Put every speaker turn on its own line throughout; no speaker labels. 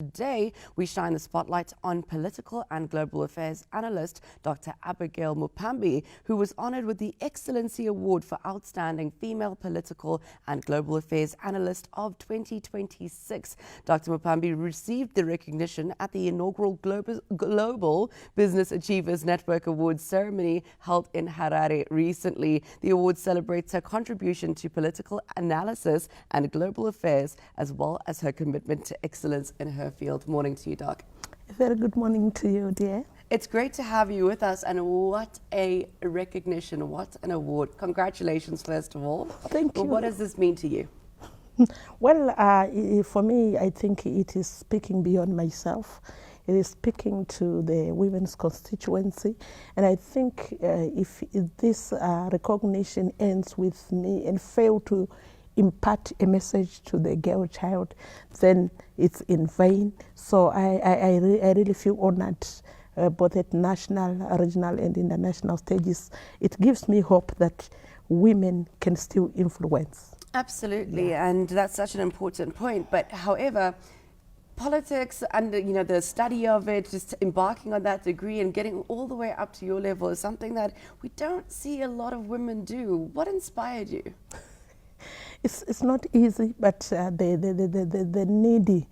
Today, we shine the spotlight on political and global affairs analyst Dr.Abigale Mupambi, who was honored with the Excellency Award for Outstanding Female Political and Global Affairs Analyst of 2026. Dr. Mupambi received the recognition at the inaugural Global Business Achievers Network Awards ceremony held in Harare recently. The award celebrates her contribution to political analysis and global affairs, as well as her commitment to excellence in her field. Morning to you, Doc.
Very good morning to you, dear.
It's great to have you with us, and what a recognition, what an award. Congratulations, first of all.
Thank you.
What does this mean to you?
Well, for me, I think it is speaking beyond myself. It is speaking to the women's constituency. And I think if this recognition ends with me and fail to impart a message to the girl child, then it's in vain. So I really feel honored both at national, regional and international stages. It gives me hope that women can still influence.
Absolutely, yeah. And that's such an important point. But however, politics and the study of it, just embarking on that degree and getting all the way up to your level is something that we don't see a lot of women do. What inspired you?
It's not easy, but the need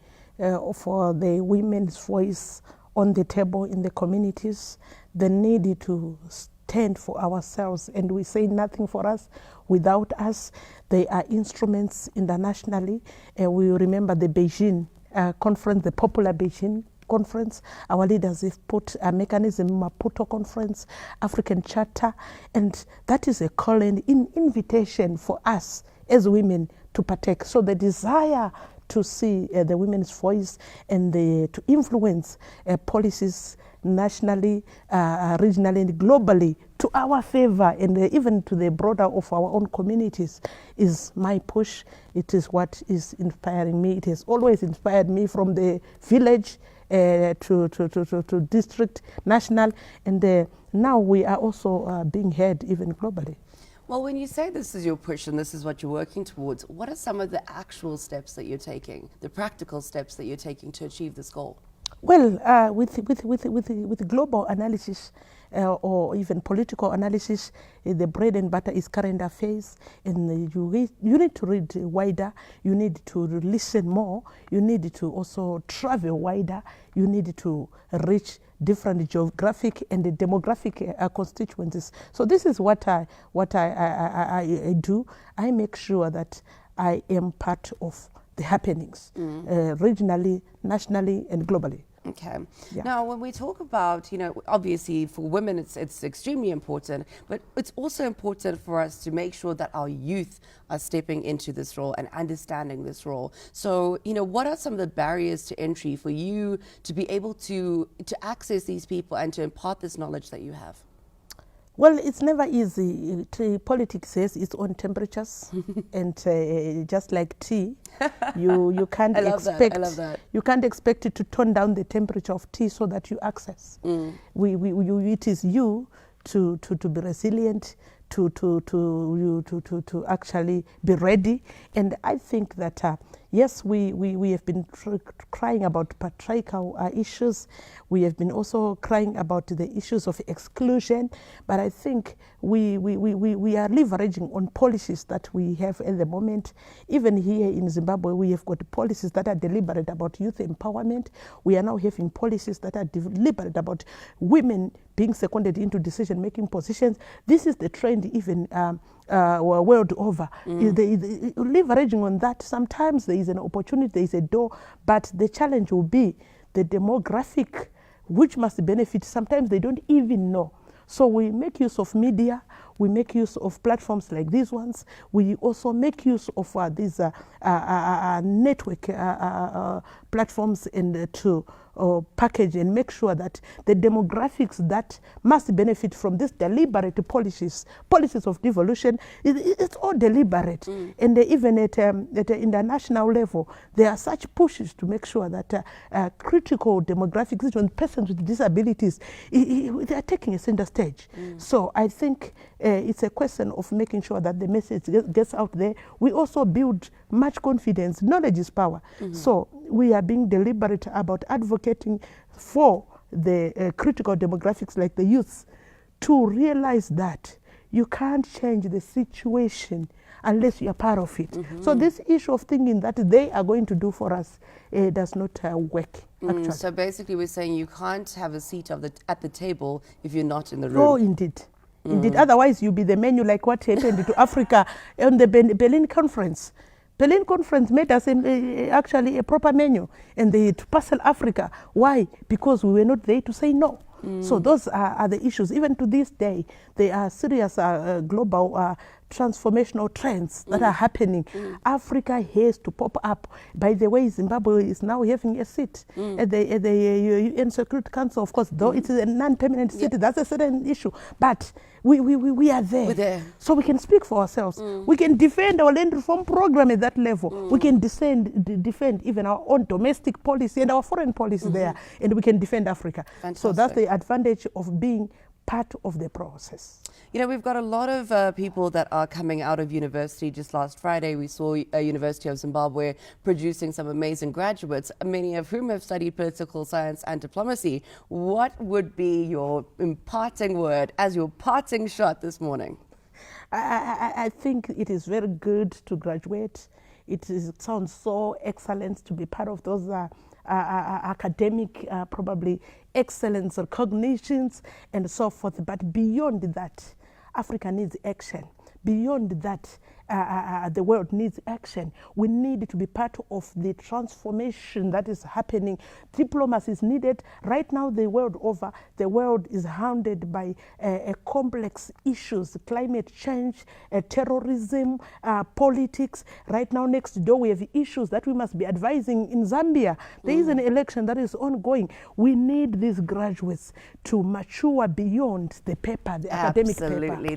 for the women's voice on the table in the communities, the need to stand for ourselves, and we say nothing for us without us. They are instruments internationally. We remember the Beijing conference, the popular Beijing conference. Our leaders have put a mechanism, Maputo conference, African Charter, and that is a call and invitation for us as women to partake. So the desire to see the women's voice and to influence policies nationally, regionally, and globally to our favor, and even to the broader of our own communities is my push. It is what is inspiring me. It has always inspired me from the village to district, national, and now we are also being heard even globally.
Well, when you say this is your push and this is what you're working towards, what are some of the actual steps that you're taking, the practical steps that you're taking to achieve this goal?
Well, with global analysis or even political analysis, the bread and butter is current affairs, and you need to read wider, you need to listen more, you need to also travel wider, you need to reach different geographic and demographic constituencies. So this is what I do. I make sure that I am part of the happenings regionally, nationally, and globally.
Okay.
Yeah.
Now, when we talk about, obviously for women it's extremely important, but it's also important for us to make sure that our youth are stepping into this role and understanding this role. So, what are some of the barriers to entry for you to be able to access these people and to impart this knowledge that you have?
Well, it's never easy. Politics has its own temperatures, and just like tea, you can't expect.
I love that.
You can't expect it to turn down the temperature of tea so that you access. It is you to be resilient, to actually be ready. And I think that yes, we have been crying about patriarchal issues. We have been also crying about the issues of exclusion. But I think we are leveraging on policies that we have at the moment. Even here in Zimbabwe, we have got policies that are deliberate about youth empowerment. We are now having policies that are deliberate about women being seconded into decision-making positions. This is the trend even world over. Leveraging on that, sometimes there is an opportunity, there is a door, but the challenge will be the demographic, which must benefit. Sometimes they don't even know. So we make use of media, we make use of platforms like these ones. We also make use of these network platforms and to package and make sure that the demographics that must benefit from this deliberate policies of devolution, it's all deliberate. And even at the international level, there are such pushes to make sure that critical demographics, persons with disabilities, they are taking a center stage. So I think it's a question of making sure that the message gets out there. We also build much confidence. Knowledge is power. So we are being deliberate about advocating for the critical demographics like the youths to realize that you can't change the situation unless you are part of it. So this issue of thinking that they are going to do for us does not work, actually.
So basically we're saying you can't have a seat at the table if you're not in the room.
Oh, indeed. Indeed. Otherwise, you'll be the menu like what happened to Africa on the Berlin Conference. Berlin Conference made us actually a proper menu, and they had to parcel Africa. Why? Because we were not there to say no. So those are the issues. Even to this day, there are serious global transformational trends that are happening. Africa has to pop up. By the way, Zimbabwe is now having a seat at the UN Security Council. Of course, though it is a non-permanent seat, that's a certain issue. But we are there.
We're there.
So we can speak for ourselves. We can defend our land reform program at that level. We can defend even our own domestic policy and our foreign policy there. And we can defend Africa.
Fantastic.
So that's the advantage of being part of the process.
You know, we've got a lot of people that are coming out of university. Just last Friday, we saw University of Zimbabwe producing some amazing graduates, many of whom have studied political science and diplomacy. What would be your imparting word as your parting shot this morning?
I think it is very good to graduate. It sounds so excellent to be part of those academic, probably excellence or cognitions and so forth. But beyond that, Africa needs action. Beyond that, the world needs action. We need to be part of the transformation that is happening. Diplomacy is needed. Right now, the world over, the world is hounded by complex issues, climate change, terrorism, politics. Right now, next door, we have issues that we must be advising in Zambia. There is an election that is ongoing. We need these graduates to mature beyond the paper, the academic paper.
Absolutely.